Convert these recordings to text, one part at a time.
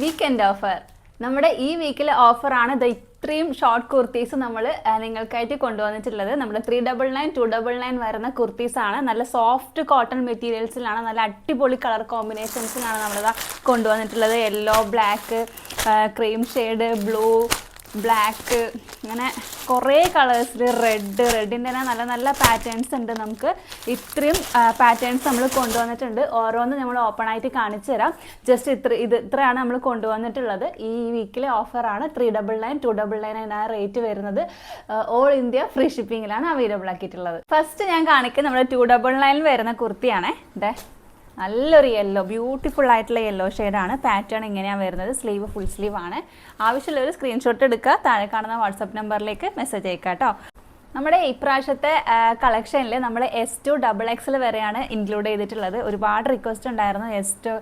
Weekend offer. നമ്മുടെ ഈ വീക്കിലെ ഓഫറാണ് ഇത്രയും ഷോർട്ട് കുർത്തീസ് നമ്മൾ നിങ്ങൾക്കായിട്ട് കൊണ്ടുവന്നിട്ടുള്ളത്. നമ്മുടെ 399, 299 വരുന്ന കുർത്തീസാണ്. നല്ല സോഫ്റ്റ് കോട്ടൺ മെറ്റീരിയൽസിലാണ്, നല്ല അടിപൊളി കളർ കോമ്പിനേഷൻസിലാണ് നമ്മളിതാ കൊണ്ടുവന്നിട്ടുള്ളത്. Yellow, black, cream shade, blue, black, അങ്ങനെ കുറേ കളേഴ്സിൽ, റെഡിൻ്റെ തന്നെ നല്ല നല്ല പാറ്റേൺസ് ഉണ്ട്. നമുക്ക് ഇത്രയും പാറ്റേൺസ് നമ്മൾ കൊണ്ടുവന്നിട്ടുണ്ട്. ഓരോന്ന് നമ്മൾ ഓപ്പൺ ആയിട്ട് കാണിച്ചു തരാം. ജസ്റ്റ് ഇത്രയാണ് നമ്മൾ കൊണ്ടുവന്നിട്ടുള്ളത്. ഈ വീക്കിലെ ഓഫറാണ്. 399, 299 ആ റേറ്റ് വരുന്നത്. ഓൾ ഇന്ത്യ ഫ്രീ ഷിപ്പിങ്ങിലാണ് അവൈലബിൾ ആക്കിയിട്ടുള്ളത്. ഫസ്റ്റ് ഞാൻ കാണിക്കുന്നത് നമ്മുടെ 299 വരുന്ന കുർത്തിയാണേ. ഇതേ നല്ലൊരു യെല്ലോ, ബ്യൂട്ടിഫുൾ ആയിട്ടുള്ള യെല്ലോ ഷെയ്ഡാണ്. പാറ്റേൺ ഇങ്ങനെയാണ് വരുന്നത്. സ്ലീവ് ഫുൾ സ്ലീവ് ആണ്. ആവശ്യമുള്ളൊരു സ്ക്രീൻഷോട്ട് എടുക്കുക, താഴെ കാണുന്ന വാട്സപ്പ് നമ്പറിലേക്ക് മെസ്സേജ് അയക്കുക കേട്ടോ. നമ്മുടെ ഇപ്രാവശ്യത്തെ കളക്ഷനിൽ നമ്മൾ S2 XXL വരെയാണ് ഇൻക്ലൂഡ് ചെയ്തിട്ടുള്ളത്. ഒരുപാട് റിക്വസ്റ്റ് ഉണ്ടായിരുന്നു S2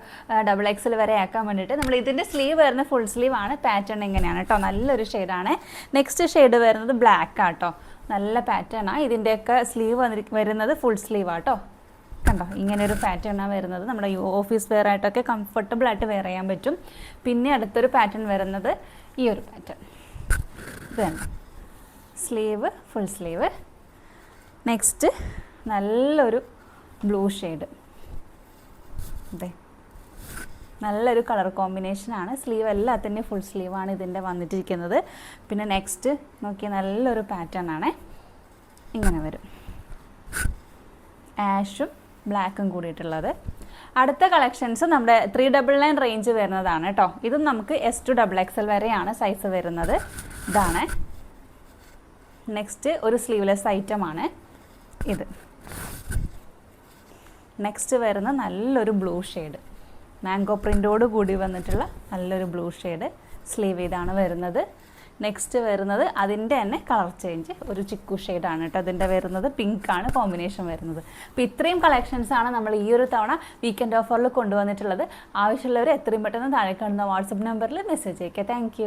XXL വരെ ആക്കാൻ വേണ്ടിയിട്ട്. നമ്മൾ ഇതിൻ്റെ സ്ലീവ് വരുന്ന ഫുൾ സ്ലീവ് ആണ്. പാറ്റേൺ ഇങ്ങനെയാണ് കേട്ടോ, നല്ലൊരു ഷെയ്ഡാണ്. നെക്സ്റ്റ് ഷെയ്ഡ് വരുന്നത് ബ്ലാക്ക് ആട്ടോ, നല്ല പാറ്റേണാണ്. ഇതിൻ്റെയൊക്കെ സ്ലീവ് വരുന്നത് ഫുൾ സ്ലീവ് ആട്ടോ. കണ്ടോ, ഇങ്ങനെയൊരു പാറ്റേണാണ് വരുന്നത്. നമ്മുടെ ഓഫീസ് വെയർ ആയിട്ടൊക്കെ കംഫർട്ടബിൾ ആയിട്ട് വെയർ ചെയ്യാൻ പറ്റും. പിന്നെ അടുത്തൊരു പാറ്റേൺ വരുന്നത് ഈ ഒരു പാറ്റേൺ. ഇത് തന്നെ സ്ലീവ് ഫുൾ സ്ലീവ്. നെക്സ്റ്റ് നല്ലൊരു ബ്ലൂ ഷെയ്ഡ്. അതെ, നല്ലൊരു കളർ കോമ്പിനേഷനാണ്. സ്ലീവ് എല്ലാത്തിൻ്റെയും ഫുൾ സ്ലീവാണ് ഇതിൻ്റെ വന്നിട്ടിരിക്കുന്നത്. പിന്നെ നെക്സ്റ്റ് നോക്കിയാൽ നല്ലൊരു പാറ്റേൺ ആണ്, ഇങ്ങനെ വരും. ആഷും ബ്ലാക്കും കൂടിയിട്ടുള്ളത്. അടുത്ത കളക്ഷൻസ് നമ്മുടെ 399 റേഞ്ച് വരുന്നതാണ് കേട്ടോ. ഇതും നമുക്ക് S2 XXL വരെയാണ് സൈസ് വരുന്നത്. ഇതാണ് നെക്സ്റ്റ് ഒരു സ്ലീവ്ലെസ് ഐറ്റമാണ് ഇത്. നെക്സ്റ്റ് വരുന്ന നല്ലൊരു ബ്ലൂ ഷെയ്ഡ്, മാംഗോ പ്രിൻ്റോട് കൂടി വന്നിട്ടുള്ള നല്ലൊരു ബ്ലൂ ഷെയ്ഡ്. സ്ലീവ് ഇതാണ് വരുന്നത്. നെക്സ്റ്റ് വരുന്നത് അതിൻ്റെ തന്നെ കളർ ചേഞ്ച്, ഒരു ചിക്കു ഷെയ്ഡാണ് കേട്ടോ അതിൻ്റെ വരുന്നത്. പിങ്കാണ് കോമ്പിനേഷൻ വരുന്നത്. അപ്പോൾ ഇത്രയും കളക്ഷൻസാണ് നമ്മൾ ഈ ഒരു തവണ വീക്കെൻഡ് ഓഫറിൽ കൊണ്ടുവന്നിട്ടുള്ളത്. ആവശ്യമുള്ളവർ എത്രയും പെട്ടെന്ന് താഴെ കാണുന്ന വാട്സപ്പ് നമ്പറിൽ മെസ്സേജ് അയയ്ക്കുക. താങ്ക്